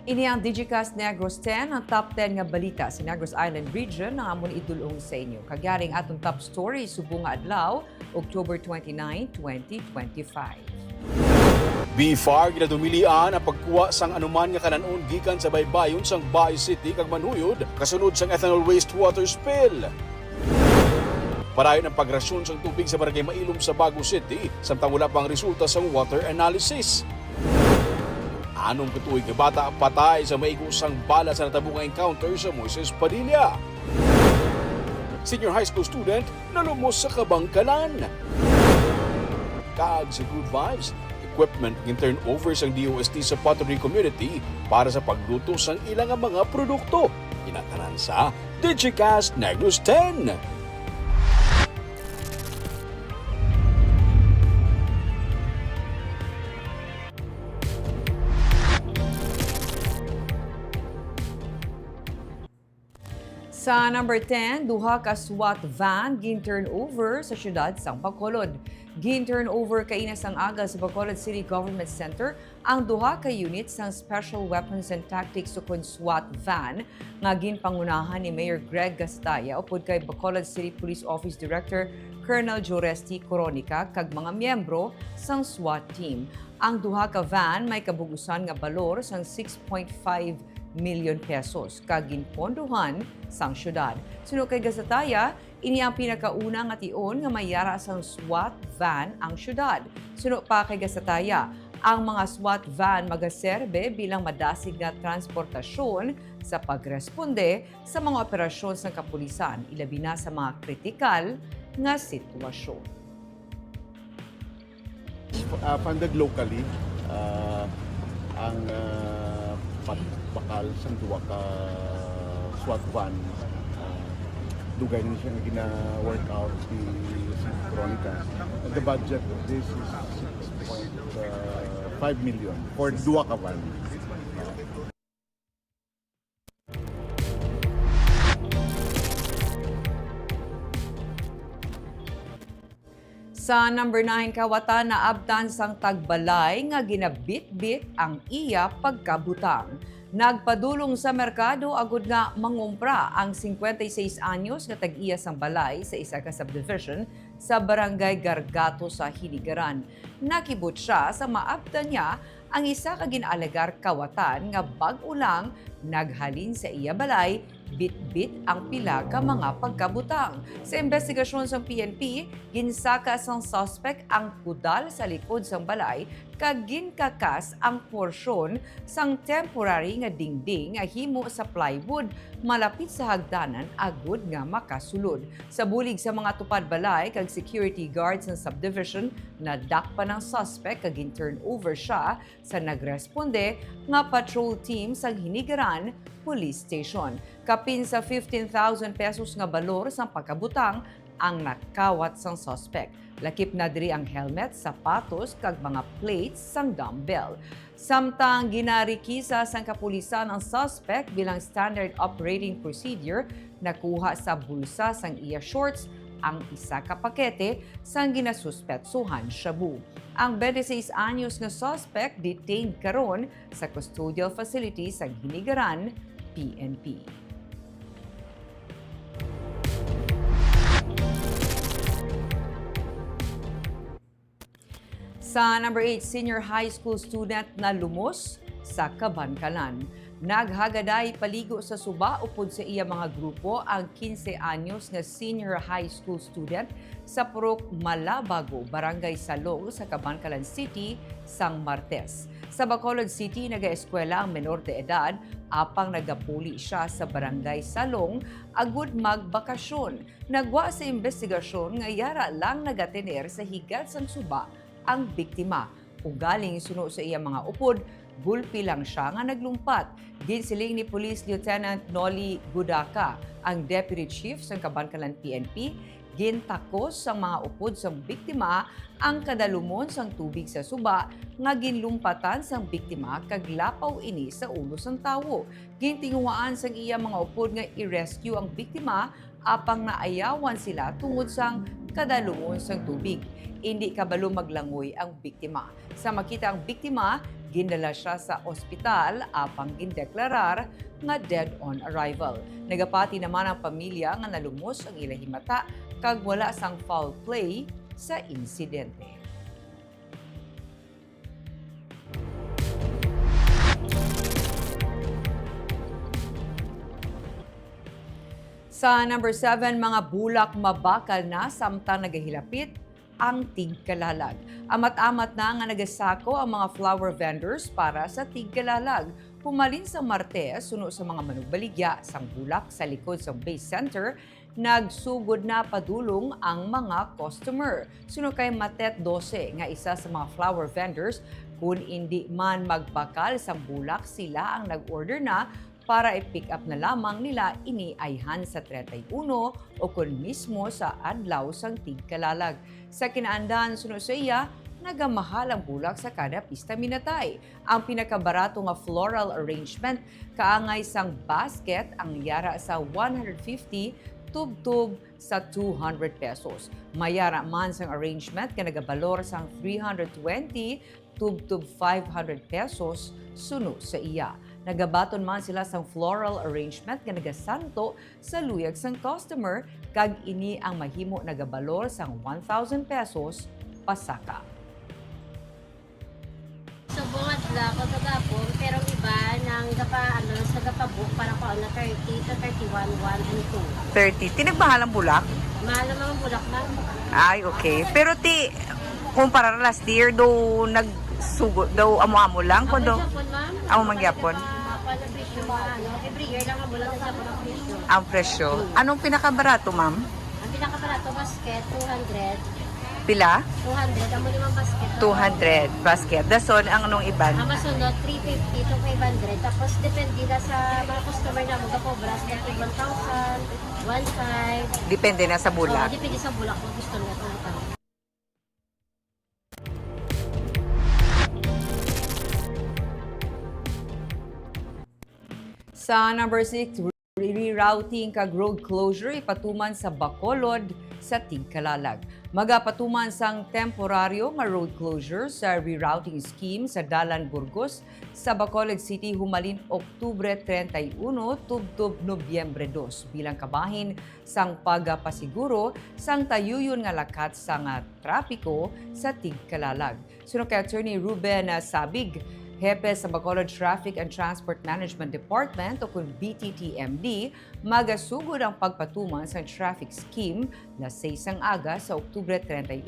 Ini ang Digicast Negros 10, ang top 10 nga balita sa Negros Island Region na amon idulong sa inyo. Kagyaring atong top story subong nga adlaw, October 29, 2025. BFAR ginadumilian ang pagkuha sang anuman nga kananon gikan sa baybayon sang Baay City kag Manhuyod kasunod sang ethanol wastewater spill. Parayon ang pagrasyon sang tubig sa barangay Mailom sa Bago City samtang wala pang resulta sang water analysis. Anong katuig nga bata patay sa maigusang bala sa natabong encounter sa Moises Padilla. Senior high school student nalumos sa Kabangkalan. Kaag sa Good Vibes, equipment ng turnover sang DOST sa pottery community para sa pagluto sang ilang mga produkto. Inatanan sa Digicast Negros 10. Sa number 10, duha ka SWAT van gin-turnover sa syudad sang Bacolod. Gin-turnover kainas ang aga sa Bacolod City Government Center ang duha ka unit sang Special Weapons and Tactics sukod SWAT van nga ginpangunahan ni Mayor Greg Gastaya upod kay Bacolod City Police Office Director Colonel Joresti Coronica kag mga miyembro sang SWAT team. Ang duha ka van may kabugusan nga balor sang 6.5 milyon pesos kag ginpondohan sang syudad. Suno kay Gasataya, ini ang pinakauna nga tion nga mayara sang SWAT van ang syudad. Suno pa kay Gasataya, ang mga SWAT van magaserbe bilang madasig nga transportasyon sa pagresponde sa mga operasyon sa kapulisan, ilabi na sa mga kritikal nga sitwasyon. Funded locally, ang bakal sa duwa ka SWAT van, dugay na siya nga gina-work out si Cronica. The budget of this is 6.5 million for duwa ka van. Sa number 9, kawatan na abtan sang tagbalay nga ginabit-bit ang iya pagkabutang. Nagpadulong sa merkado agud nga mangumpra ang 56 anyos nga tag-iya sang balay sa isa ka subdivision sa barangay Gargato sa Hiligaran. Nakibot siya sa maabtan niya ang isa ka ginalagar kawatan nga bag-o lang naghalin sa iya balay, bit-bit ang pila ka mga pagkabutang. Sa investigasyon sa PNP, ginsaka sang suspect ang pudal sa likod sang balay kag ginkakas ang porsyon sang temporary nga dingding nga himo sa plywood malapit sa hagdanan agud nga makasulod. Sa bulig sa mga tupad balay kag security guards ng subdivision, nadakpa ng suspect kag gin-turnover siya sa nagresponde nga patrol team sang Hinigaran Police Station. Kapin sa 15,000 pesos nga balor sang pagkabutang ang nakawat sang suspect. Lakip na diri ang helmet, sapatos kag mga plates sang dumbbell. Samtang ginarikisa sang kapulisan ang suspect bilang standard operating procedure, nakuha sa bulsa sang iya shorts ang isa ka pakete sang ginasuspetsuhan shabu. Ang 26 anyos nga suspect detained karon sa custodial facility sa Hinigaran PNP. Sa number 8, senior high school student na lumos sa Kabangkalan. Naghagaday paligo sa suba upod sa iya mga grupo ang 15 anyos nga senior high school student sa Purok Malabago, Barangay Salong sa Kabangkalan City sang Martes. Sa Bacolod City, nag-eskwela ang menor de edad apang nagapuli siya sa Barangay Salong agud magbakasyon. Nagwa sa investigasyon nga yara lang nagatener sa higat sang suba ang biktima. Ugaling suno sa iya mga upod, gulpi lang siya nga naglumpat. Ginsiling ni Police Lieutenant Noli Gudaka, ang Deputy Chief sa Kabangkalan PNP, gintakos sa mga upod sa biktima ang kadalumon sang tubig sa suba nga ginlumpatan sang biktima kag lapaw ini sa ulo sang tawo. Gintinguhaan sang iya mga upod nga i-rescue ang biktima apang naayawan sila tungod sang kada lungon sang tubig. Hindi kabalo maglangoy ang biktima. Sa makita ang biktima, gindala siya sa ospital apang gindeklarar nga dead on arrival. Nagapati naman ang pamilya nga nalumos ang ilahi mata kag wala sang foul play sa insidente. Sa number 7, mga bulak mabakal na samtang nagahilapit ang tigkalalag. Amat-amat na nga nagasako ang mga flower vendors para sa tigkalalag. Pumalin sa Martes, suno sa mga manugbaligya sang bulak sa likod sa base center, nagsugod na padulong ang mga customer. Suno kay Matet 12 nga isa sa mga flower vendors, kung hindi man magbakal sa bulak, sila ang nag-order na para i-pick up na lamang nila iniayhan sa 31 o kung mismo sa adlaw sang tigkalalag. Sa kinaandan suno sa iya, nagamahal ang bulak sa kada pista minatay. Ang pinakabarato nga floral arrangement kaangay sang basket ang yara sa 150 tub-tub sa 200 pesos. Mayara man sang arrangement ka nagabalor sang 320 tub-tub 500 pesos suno sa iya. Nagabaton man sila sang floral arrangement nga nagasanto sa luyag sang customer kag ini ang mahimo nagabalor sang 1,000 pesos pasaka. So bungad la ko gagapon pero iba nang gapa sa gapabook para ko na 30 to 31 1 and 30. Tinagmahal ang bulak? 2. Mahal naman ang bulak man. Ay, okay. Pero kumpara last year, nagsugod, amo-amo lang? Ako Japon ma'am. Amo mangyapon? Every year lang ang bulak sa Japon ang presyo. Ang presyo. Anong pinakabarato, ma'am? Ang pinakabarato basket 200. Pila? 200 ang limang basket. 200 basket. Dason, ang anong iban? Ang masunod 350 to 500 tapos depende na sa mga customer na mo gapobras na 1,000, 1,500. Depende na sa bulak. Depende sa bulak kung gusto niya itong ito. Sa number 6, rerouting kag road closure ipatuman sa Bacolod sa Tigkalalag. Magapatuman sang temporaryo nga road closure sa rerouting scheme sa Dalan Burgos sa Bacolod City humalin Oktubre 31 tubtob Nobyembre 2 bilang kabahin sang pagapasiguro sang tayuyon nga lakat sang trapiko sa Tigkalalag. Suno kay Attorney Ruben Sabig, Hepe sa Bacolod Traffic and Transport Management Department o kung BTTMD, magasugod ang pagpatuman sa traffic scheme na sa isang aga sa Oktubre 31,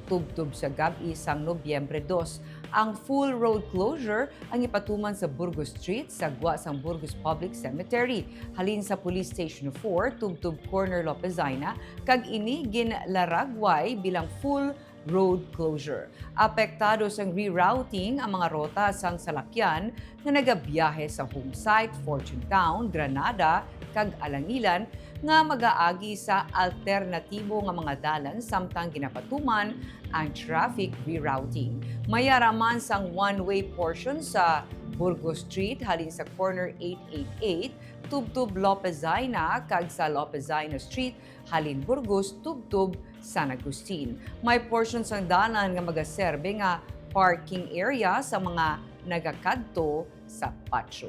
tubtub sa gabi sang Nobyembre 2. Ang full road closure ang ipatuman sa Burgos Street sa gwa sang Burgos Public Cemetery, halin sa Police Station 4, tubtub Corner Lopezina, kag ini ginlaragway bilang full road closure. Apektado sang rerouting ang mga rota sang salakyan na nagabiyahe sa Homesite, Fortune Town, Granada, kag Alangilan nga magaagi sa alternatibo nga mga dalan samtang ginapatuman ang traffic rerouting. Mayaraman sang one-way portion sa Burgos Street halin sa corner 888, tubtub Lopezina kag sa Lopezina Street halin Burgos tubtub San Agustin. May portion sang dalan nga magaserbe nga parking area sa mga nagakadto sa Pacho.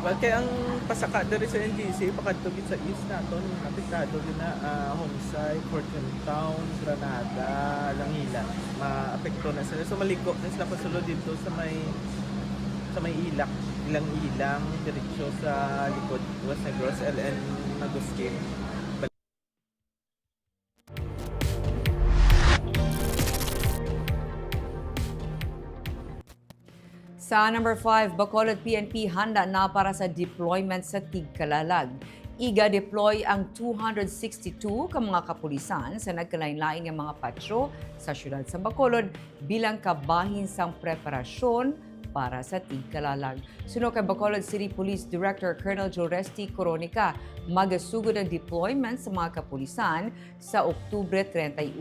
Well, kaya ang pasaka diri sa NGC, pakadtugid sa east naton, apektado din na Homesite, Fortune Town, Granada, Langilan. Maapekto na sila. So maliko na sila pasulod dito sa may ilang diretsyo sa likod West Negros, LN Agustin. Sa number 5, Bacolod PNP handa na para sa deployment sa Tigkalalag. Iga-deploy ang 262 ka mga kapulisan sa nagkalain-lain ng mga patro sa syudad sa Bacolod bilang kabahin sang preparasyon para sa Tigkalalag. Suno kay Bacolod City Police Director Colonel Joresti Coronica, magasugod ang deployment sa mga kapulisan sa Oktubre 31,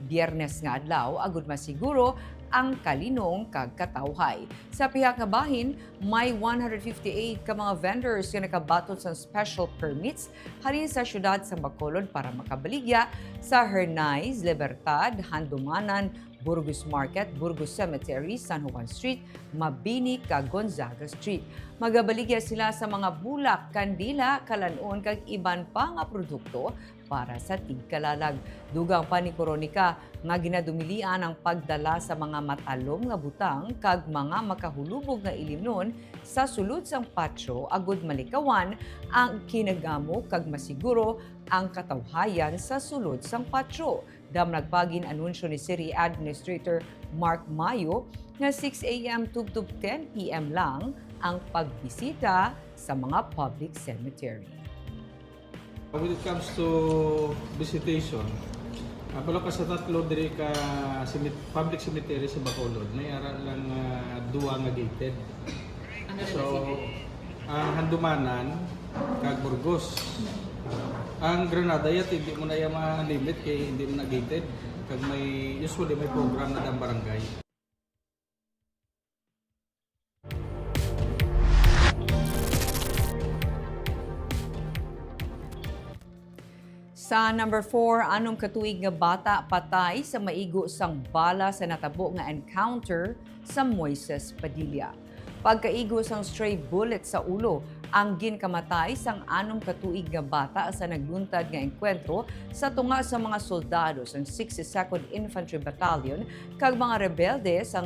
Biyernes nga adlaw, agud masiguro ang kalinong kag katawhay. Sa pihak nga bahin, may 158 ka mga vendors nga nakabaton sa special permits halin sa syudad sa Bacolod para makabaligya sa Hernais, Libertad, Handumanan, Burgos Market, Burgos Cemetery, San Juan Street, Mabini, kag Gonzaga Street. Magabaligya sila sa mga bulak, kandila, kalanon, kag iban pa nga produkto para sa tigkalalag. Dugang pa ni Coronica nga ginadumilian ang pagdala sa mga matalom nga butang kag mga makahulubog nga ilimnon sa sulod sang patio agud malikawan ang kinagamo kag masiguro ang katawhayan sa sulod sang patio. Dam nagpagin anunsyo ni City Administrator Mark Mayo nga 6 a.m. to 10 p.m. lang ang pagbisita sa mga public cemetery. When it comes to visitation, pala ka sa tatlo diri ka public cemetery sa Bacolod, may ara lang duwa nga gated. So, ang Handumanan kag Burgos. Ang Granada yat hindi mo na yung limit kay hindi mo na gated. Kag may usually may program na dang barangay. Sa number 4, anong katuig nga bata patay sa maigo sang bala sa natabo nga encounter sa Moises Padilla. Pagkaigo sang stray bullet sa ulo, ang ginkamatay sang anong katuig nga bata sa nagluntad nga engkwentro sa tunga sa mga soldado sang 62nd Infantry Battalion kag mga rebelde sa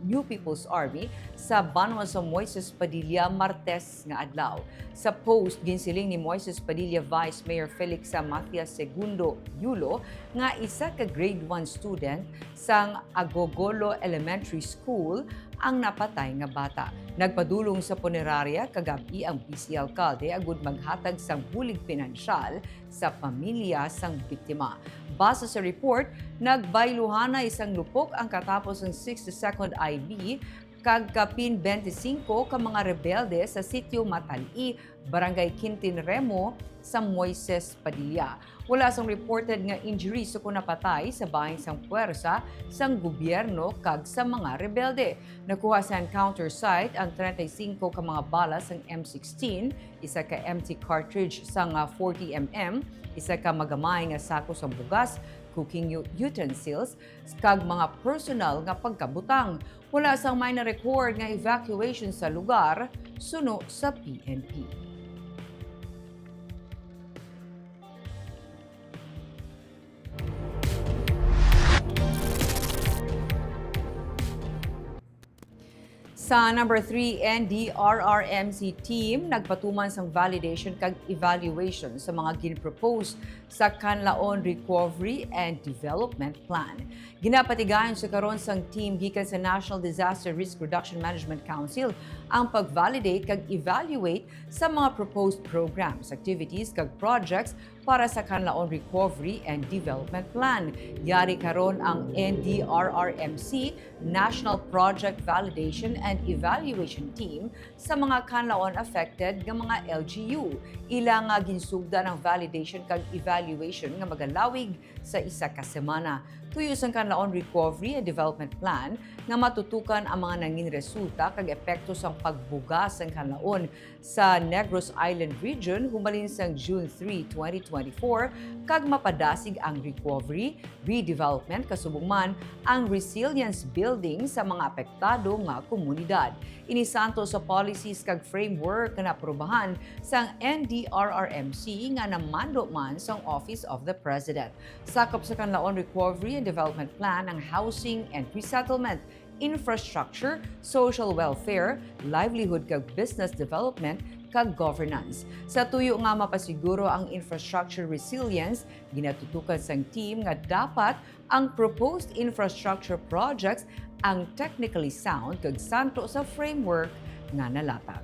New People's Army sa Banwa sa Moises Padilla Martes nga adlaw. Sa post ginsiling ni Moises Padilla Vice Mayor Felix Matias II Yulo nga isa ka grade 1 student sang Agogolo Elementary School ang napatay nga bata. Nagpadulong sa punerarya kagabi ang PC Alcalde agud maghatag sang bulig pinansyal sa pamilya sang biktima. Base sa report, nagbayluhan na isang lupok ang katapos ng 62nd IB kag kapin 25 ka mga rebelde sa sitio Matali, Barangay Quintin Remo sa Moises Padilla. Wala sang reported nga injury sa kunapatay sa bahin sang puwersa sang gobyerno kag sa mga rebelde. Nakuha sa encounter site ang 35 ka mga bala sang M16, isa ka empty cartridge sang 40mm, isa ka magamay nga sako sa bugas, cooking utensils, kag mga personal nga pagkabutang. Wala sang may na-record nga evacuation sa lugar, suno sa PNP. Sa number 3, NDRRMC team nagpatuman sang validation kag evaluation sa mga ginpropose sa Canlaon Recovery and Development Plan. Ginapatigayon sa karon sang team gikan sa National Disaster Risk Reduction Management Council ang pag-validate kag evaluate sa mga proposed programs, activities kag projects para sa Canlaon Recovery and Development Plan. Yari karon ang NDRRMC National Project Validation and Evaluation Team sa mga Canlaon affected nga mga LGU. Ilang nga ginsugdan ang validation kag evaluation nga magalawig sa isa ka semana. Tuyo sang Canlaon Recovery and Development Plan nga matutukan ang mga nangin resulta kag epekto sang pagbuga sang Canlaon sa Negros Island Region humalin sang June 3, 2024 kag mapadasig ang recovery, redevelopment kasubong man ang resilience building sa mga apektado nga komunidad. Inisanto sa policies kag framework nga naprobahan sang NDRRMC nga namando man sang Office of the President. Sakop sa Canlaon Recovery and Development Plan ang housing and resettlement, infrastructure, social welfare, livelihood kag business development kag governance. Sa tuyo nga mapasiguro ang infrastructure resilience, ginatutukan sang team nga dapat ang proposed infrastructure projects ang technically sound kag santo sa framework nga nalatag.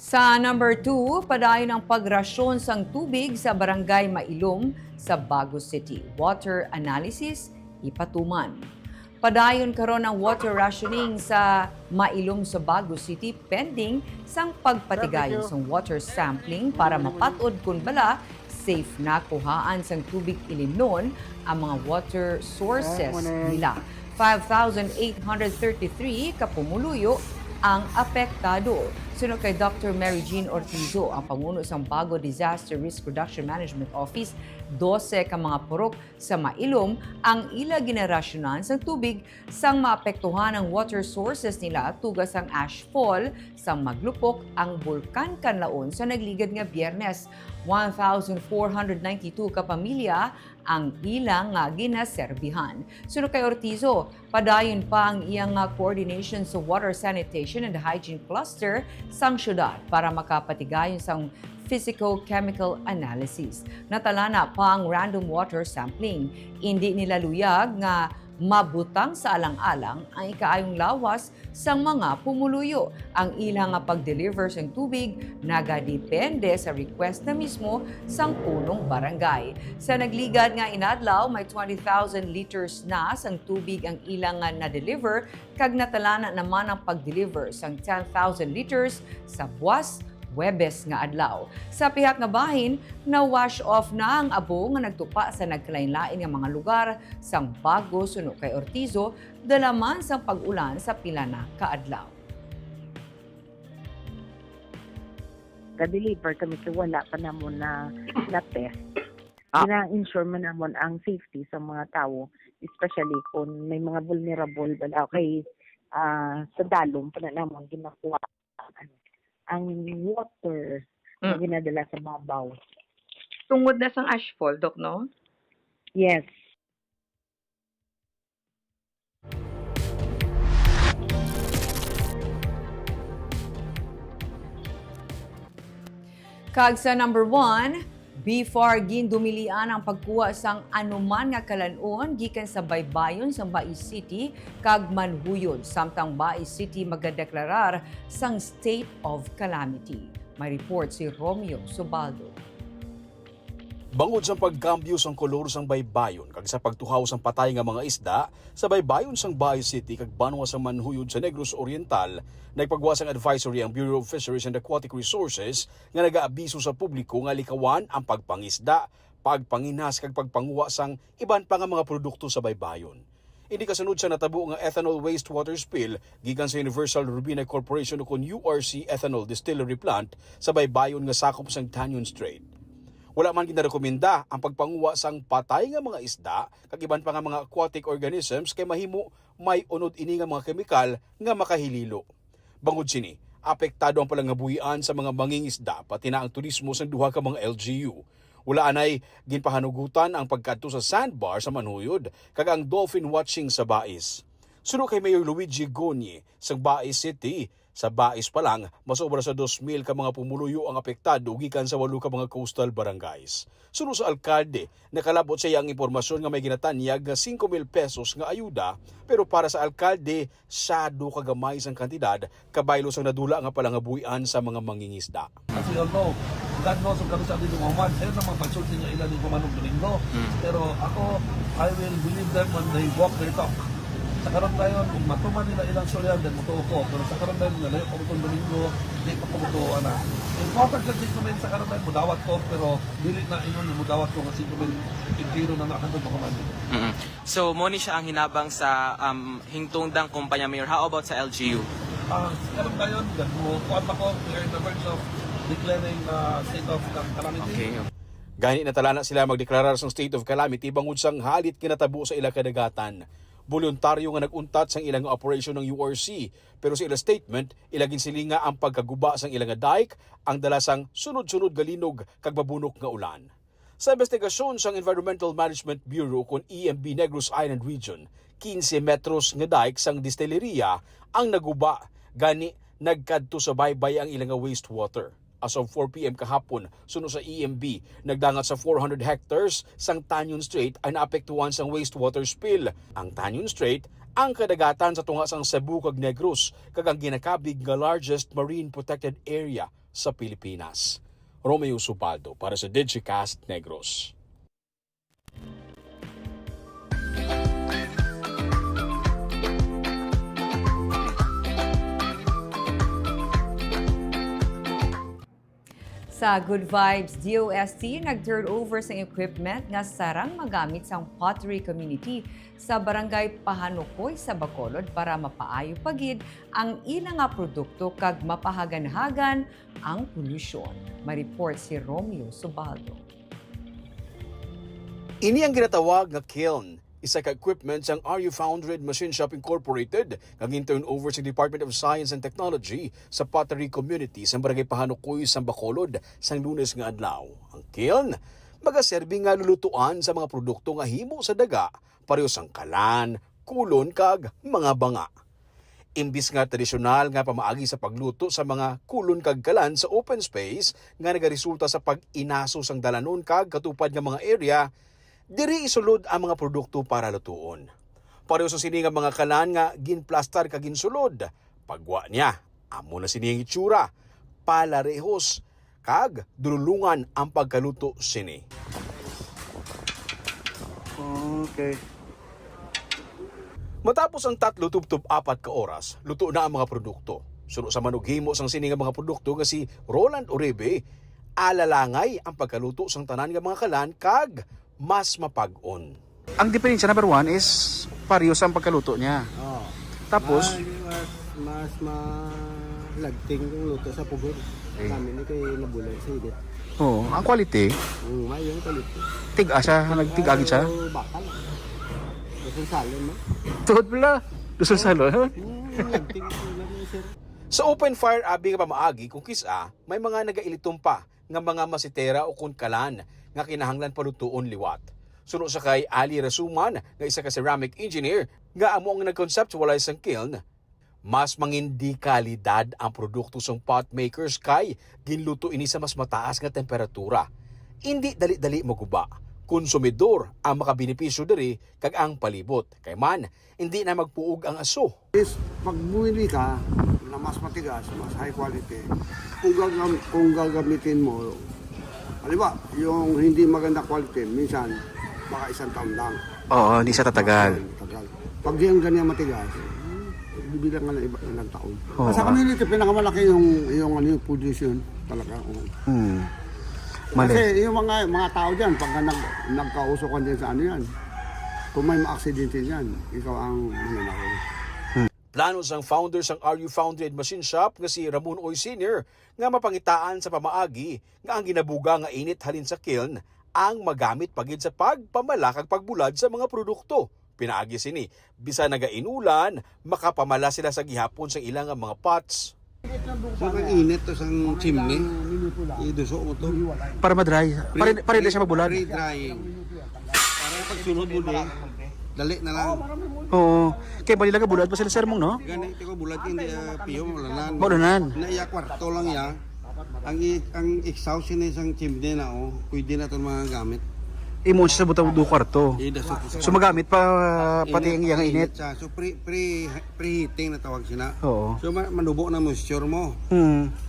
Sa number 2, padayon ang pagrasyon sang tubig sa Barangay Mailom sa Bagos City. Water analysis ipatuman. Padayon karon ang water rationing sa Mailom sa Baguio City pending sang pagpatigayon sang water sampling para mapatod kung bala safe na kuhaan sang tubig ilimnon ang mga water sources nila. 5,833 kapumuluyo ang apektado. Sunod kay Dr. Mary Jean Ortizo, ang pamuno sa Bago Disaster Risk Reduction Management Office, 12 ka mga purok sa Mailom ang ila generasyonan sa tubig sang maapektuhan ang water sources nila tugas ang ashfall sang maglupok ang bulkan kanlaon sa nagligad nga Biyernes. 1,492 ka pamilya ang ilang nga ginaserbihan. Sunod kay Ortizo, padayon pa ang iyang coordination sa Water Sanitation and Hygiene Cluster sang syudad para makapatigayon sang physico-chemical analysis. Natalana pa ang random water sampling. Hindi nila luyag nga mabutang sa alang-alang ang ikaayong lawas sang mga pumuluyo. Ang ilang nga pag-deliver sang tubig nagadepende sa request na mismo sang punong barangay. Sa nagligad nga inadlaw, may 20,000 liters na sang tubig ang ilang nga na-deliver kag natalana naman ang pag-deliver sang 10,000 liters sa buwas Huwebes nga adlaw. Sa pihak nga bahin, na-wash off na ang abo nga nagtupa sa nagkalain-lain nga mga lugar sang Bago suno kay Ortizo, dalaman sang pag-ulan sa pila na kaadlaw. Ga-deliver kami kay wala pa namon na test. Ina-ensure man namon ang safety sa mga tao, especially kung may mga vulnerable bala kay sa dalom pa na namon ginakuha ang water na ginadala sa babaw. Tungod na sang ashfall, Dok, no? Yes. Kag sa number 1, BFAR gindumilian ang pagkuha sang anuman nga kalanon gikan sa baybayon sa Bais City kag manhuyod samtang Bais City magadeklarar sang state of calamity. May report si Romeo Subaldo. Bangod sa pagkambyo sang kolor sang baybayon kag sa pagtuhaw sang patay nga mga isda sa baybayon sang Bais City kag banwa sang manhuyod sa Negros Oriental, nagpagawa sang advisory ang Bureau of Fisheries and Aquatic Resources nga nagaabiso sa publiko nga likawan ang pagpangisda, pagpanginas kag pagpanguha sang iban pa nga mga produkto sa baybayon. Hindi kasunod sa natabo nga ethanol wastewater spill gikan sa Universal Rubina Corporation o kun URC ethanol distillery plant sa baybayon nga sakop sang Tanyon Strait. Wala man ginarekomenda ang pagpanguha sang patay nga mga isda kag iban pa nga mga aquatic organisms kay mahimo may unod ini nga mga kemikal nga makahililo. Bangod sini, apektado ang palangabuhian sa mga mangingisda pati na ang turismo sa duha ka mga LGU. Wala anay ginpahanugutan ang pagkadto sa sandbar sa Manhuyod kag ang dolphin watching sa Bais. Suno kay Mayor Luigi Gonye sa Bais City, sa Bais pa lang, masobra sa 2,000 ka mga pumuluyo ang apektado gikan sa 8 ka mga coastal barangays. Suno sa alkalde, nakalabot sa iyang impormasyon nga may ginatanyag nga 5,000 pesos nga ayuda, pero para sa alkalde, sado kagamay sang kantidad kabaylo sang nadula nga palangabuhian sa mga mangingisda. Kasi although, God knows kung kami sa atin umaman, ayun naman pagsulti niya ilan yung Kumanong Domingo. Pero ako, I will believe them when they walk their talk. Sa karon tayo, kung matuman nila ilang solyan, then mutuo ko. Pero sa karon tayo, nalayo ko itong Domingo, di pa ko mutuo na. Important kasi kumain sa karon tayo, mudawat ko, pero dili na inon yung mudawat ko kasi kumain intiro na nakandod ko kumain. So, mo ni siya ang hinabang sa hingtungdang kumpanya, Mayor. How about sa LGU? Sa karon tayo, kuwan pa ko, we are in the verge of declaring state of calamity. Okay. Gani natalana sila magdeklarar sang state of calamity bangod sang halit kinatabo sa ilang kadagatan. Voluntaryo nga nag-untat sang ilang operation ng URC, pero sa ilang statement, ilagin silinga ang pagkaguba sang ilang dike, ang dalasang sunod-sunod galinog kag mabunok nga ulan. Sa investigasyon sang Environmental Management Bureau kung EMB Negros Island Region, 15 metros nga dike sang distilleria ang naguba, gani nagkadto sa baybay ang ilang wastewater. As of 4 p.m. kahapon, suno sa EMB, nagdangat sa 400 hectares sang Tanyon Strait ay naapektuhan sang wastewater spill. Ang Tanyon Strait, ang kadagatan sa tunga sang Cebu kag Negros, kag ang ginakabig nga largest marine protected area sa Pilipinas. Romeo Subaldo para sa Digicast Negros. Sa Good Vibes DOST, nag-turn over sa equipment nga sarang magamit sa pottery community sa barangay Pahanukoy sa Bacolod para mapaayo pagid ang ilang nga produkto kag mapahagan-hagan ang polusyon. Ma-report si Romeo Subaldo. Ini ang ginatawag nga kiln, isa ka equipment sang RU Foundred Machine Shop Incorporated nga turn over sa Department of Science and Technology sa pottery community sa barangay Pahanukoy sa Bacolod sang Lunes nga adlaw. Ang kiln magaserbi nga lulutuan sa mga produkto nga himo sa daga, pareho sang kalan, kulon kag mga banga. Imbis nga tradisyonal nga pamaagi sa pagluto sa mga kulon kag kalan sa open space nga nagaresulta sa pag-inaso sang dalanon kag katupad nga mga area, diri isulod ang mga produkto para lutuon. Pareho sa sini nga mga kalan nga ginplastar kag ginsulod. Pagwa niya, amo na sini ang itsura, palarehos kag dululungan ang pagkaluto sini. Okay. Matapos ang 3 tubtub 4 ka oras, luto na ang mga produkto. Suno sa manughimo sang sini nga mga produkto nga si Roland Uribe, alalangay ang pagkaluto sang tanan nga mga kalan kag mas mapag-on. Ang diferensya number 1 is parehas ang pagkaluto niya. Oh. Tapos, mas malagting yung luto sa pugod. Namin ni kay nabulay sa higit. ang quality, May yung kalito. tiga siya, nagtigagit siya. Bakal. Kasi salon mo. Tuhod pala. Dusol salo. Lagting ito lang yung sir. Sa open fire abi nga pamaagi kung kisa, may mga nagailitom pa nga mga masitera o kun kalan nga kinahanglan palutuon liwat. Suno sa kay Ali Rasuman nga isa ka ceramic engineer nga amo ang nag-conceptualize sang kiln. Mas mangindi kalidad ang produkto sang pot makers kay ginluto ini sa mas mataas nga temperatura. Hindi dali-dali maguba. Konsumidor ang makabenepisyo diri kag ang palibot. Kay man, hindi na magpuog ang aso. Pag bumili ka na mas matigas, mas high quality, kung gagamitin mo, halimbawa, yung hindi maganda quality, minsan, baka 1 taon lang. Oo, hindi siya tatagal. Tagal. Pag yung ganyan matigas, bibilang ka na ilang taon. Oo. Sa community, pinakamalaki yung position talaga. Mali. Kasi yung mga tao dyan, pagka nagkausokan din sa ano yan, kung may ma-aksidente dyan, ikaw ang mananakot. Plano sang founder sang RU Founded Machine Shop nga si Ramon Oy Sr. nga mapangitaan sa pamaagi nga ang ginabuga nga init halin sa kiln ang magamit pagid sa pagpamala kag pagbulad sa mga produkto. Pinaagi sini, bisa nagainulan, makapamala sila sa gihapon sa ilang mga pots. So, kung init to sang chimney, iduso mo to. Para ma-dry. Para hindi siya mabulad. Pre-drying. Para pag sunod mo dali na lang. Oo. Kaya balila ka bulad pa sila sermong, no? Ganito ko bulat hindi piyo malanan. Maulanan. Na iya kwarto lang ya. Ang exhaust ni isang chimney na pwede na to mga gamit. Imo siya sa butang do kwarto. So magamit pa pati ang iyang init. So preheating na tawag sila. Oo. So manubo na moisture mo.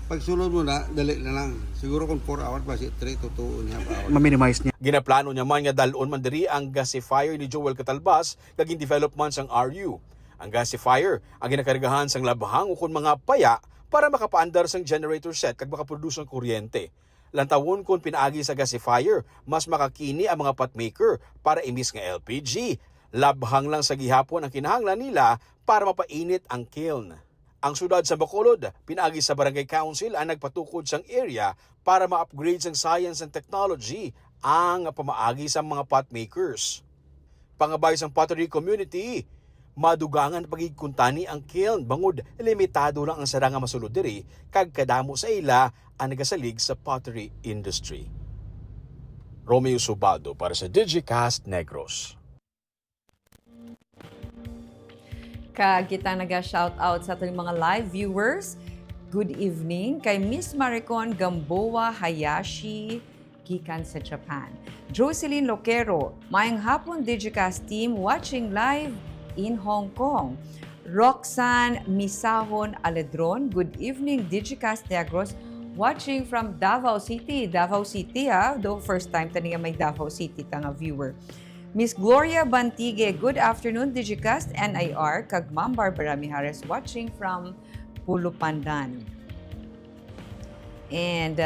Pag sulod mo na, dali na lang. Siguro kung 4 hours ba, 3 to 2 niya pa hours. Ma-minimize niya. Ginaplano niya man nga dalon man diri ang gasifier ni Joel Catalbas kaging development sang RU. Ang gasifier ang ginakargahan sang labhang ukon mga paya para makapaandar sang generator set kag makaproduce ng kuryente. Lantawon kung pinaagi sa gasifier, mas makakini ang mga potmaker para imbis nga LPG. Labhang lang sa gihapon ang kinahanglan nila para mapainit ang kiln. Ang sudad sa Bacolod, pinaagi sa Barangay Council ang nagpatukod sang area para ma-upgrade sang science and technology ang pamaagi sa mga potmakers. Pangabay sang pottery community, madugangan pagigkuntani ang kiln bangod limitado lang ang sara nga masulod diri kag kadamo sa ila ang nagasalig sa pottery industry. Romeo Subaldo para sa Digicast Negros. Kita naga-shoutout sa ating mga live viewers. Good evening kay Miss Maricon Gamboa Hayashi, gikan sa Japan. Jocelyn Loquero, mayang hapon Digicast team watching live in Hong Kong. Roxanne Misahon Aledron, good evening Digicast Negros, watching from Davao City. Davao City though first time tani nga may Davao City ta nga viewer. Miss Gloria Bantigue, good afternoon Digicast NIR kag Ma'am Barbara Mijares watching from Pulo Pandan. And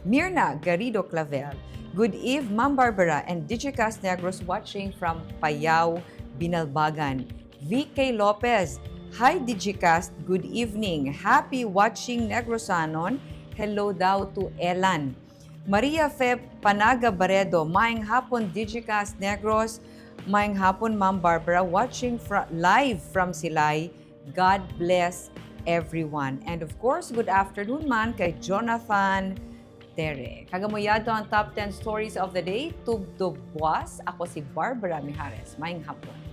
Mirna Garrido Clavel. Good eve, Ma'am Barbara and Digicast Negros watching from Payao, Binalbagan. VK Lopez. Hi Digicast, good evening. Happy watching Negrosanon. Hello daw to Elan. Maria Feb Panaga Baredo. Maayong hapon Digicast Negros. Maayong hapon Ma'am Barbara watching live from Silay. God bless everyone. And of course, good afternoon man kay Jonathan Tere. Kagamoyado ang top 10 stories of the day. Tugtog buwas. Ako si Barbara Mijares. Maayong hapon.